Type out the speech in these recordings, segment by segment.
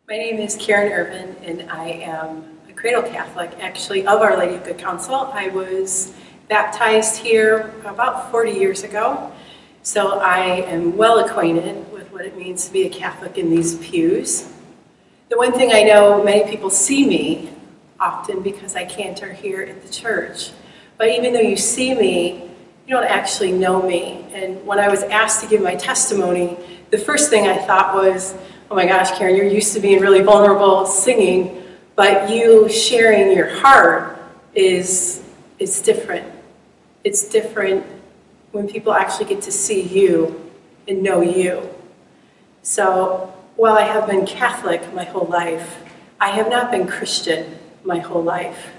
My name is Karen Irvin, and I am a cradle Catholic, actually, of Our Lady of Good Counsel. I was baptized here about 40 years ago, so I am well acquainted with what it means to be a Catholic in these pews. The one thing I know, many people see me often because I cantor here at the church, but even though you see me, you don't actually know me. And when I was asked to give my testimony, the first thing I thought was, oh my gosh, Karen, you're used to being really vulnerable singing, but you sharing your heart is different. It's different when people actually get to see you and know you. So while I have been Catholic my whole life, I have not been Christian my whole life.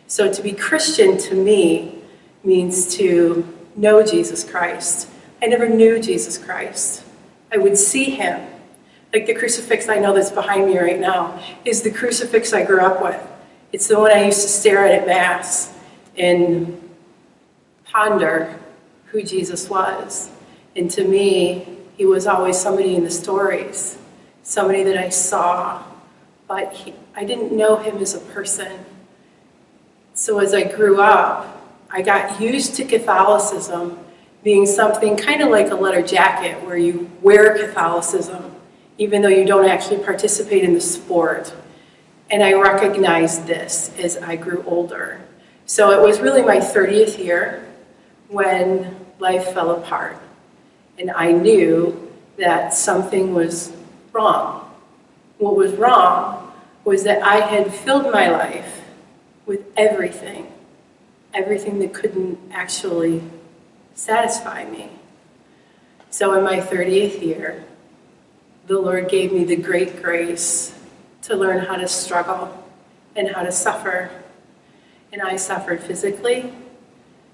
So to be Christian to me means to know Jesus Christ. I never knew Jesus Christ. I would see him. Like the crucifix I know that's behind me right now is the crucifix I grew up with. It's the one I used to stare at Mass and ponder who Jesus was. And to me, he was always somebody in the stories, somebody that I saw, but I didn't know him as a person. So as I grew up, I got used to Catholicism being something kind of like a leather jacket where you wear Catholicism even though you don't actually participate in the sport. And I recognized this as I grew older. So it was really my 30th year when life fell apart. And I knew that something was wrong. What was wrong was that I had filled my life with everything that couldn't actually satisfy me. So in my 30th year, the Lord gave me the great grace to learn how to struggle and how to suffer. And I suffered physically,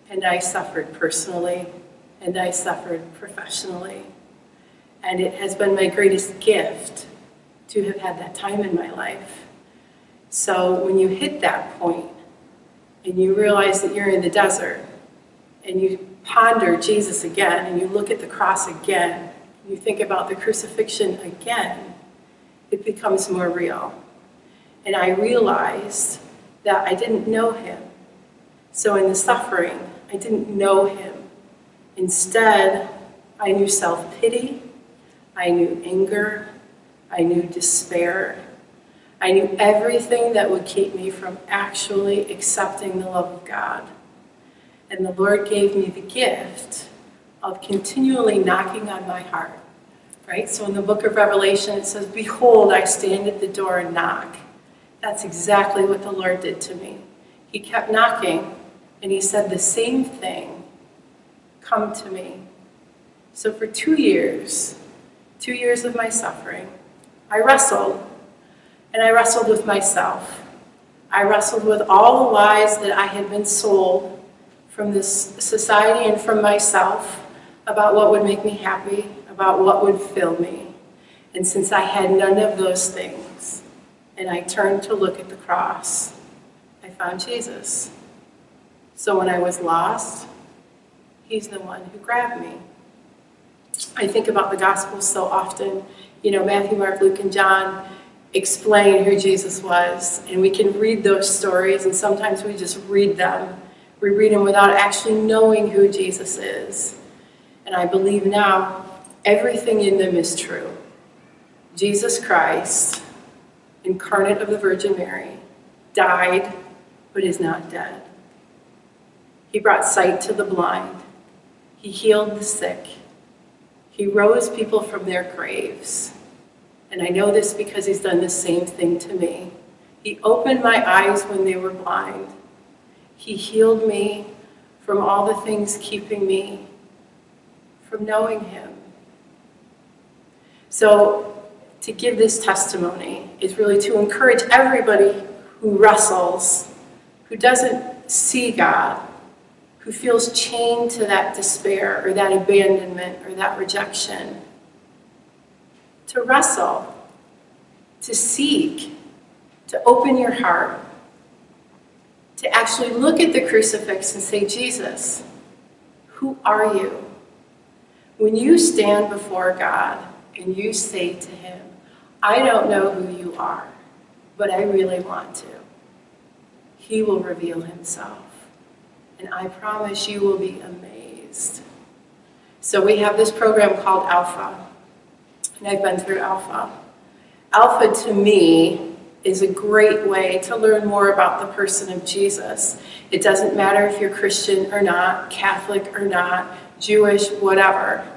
and I suffered personally, and I suffered professionally. And it has been my greatest gift to have had that time in my life. So when you hit that point, and you realize that you're in the desert, and you ponder Jesus again, and you look at the cross again, you think about the crucifixion again, it becomes more real. And I realized that I didn't know him. So in the suffering, I didn't know him. Instead, I knew self-pity, I knew anger, I knew despair, I knew everything that would keep me from actually accepting the love of God. And the Lord gave me the gift of continually knocking on my heart, right? So in the book of Revelation, it says, behold, I stand at the door and knock. That's exactly what the Lord did to me. He kept knocking, and he said the same thing, come to me. So for 2 years of my suffering, I wrestled, and I wrestled with myself. I wrestled with all the lies that I had been sold from this society and from myself about what would make me happy, about what would fill me. And since I had none of those things, and I turned to look at the cross, I found Jesus. So when I was lost, he's the one who grabbed me. I think about the Gospels so often. You know, Matthew, Mark, Luke, and John explain who Jesus was, and we can read those stories, and sometimes we just read them. We read them without actually knowing who Jesus is. And I believe now everything in them is true. Jesus Christ, incarnate of the Virgin Mary, died but is not dead. He brought sight to the blind. He healed the sick. He rose people from their graves. And I know this because he's done the same thing to me. He opened my eyes when they were blind. He healed me from all the things keeping me from knowing him. So to give this testimony is really to encourage everybody who wrestles, who doesn't see God, who feels chained to that despair or that abandonment or that rejection, to wrestle, to seek, to open your heart, to actually look at the crucifix and say, Jesus, who are you? When you stand before God and you say to him, I don't know who you are, but I really want to. He will reveal himself, and I promise you will be amazed. So we have this program called Alpha, and I've been through Alpha. Alpha, to me, is a great way to learn more about the person of Jesus. It doesn't matter if you're Christian or not, Catholic or not, Jewish, whatever.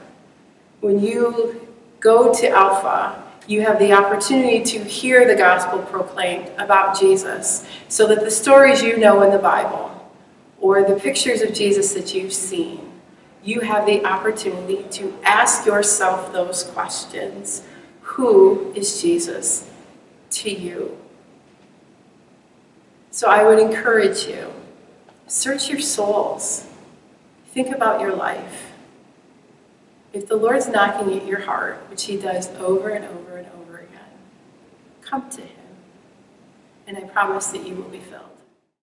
When you go to Alpha, you have the opportunity to hear the gospel proclaimed about Jesus, so that the stories you know in the Bible, or the pictures of Jesus that you've seen, you have the opportunity to ask yourself those questions. Who is Jesus to you? So I would encourage you, search your souls. Think about your life. If the Lord's knocking at your heart, which he does over and over and over again, come to him, and I promise that you will be filled.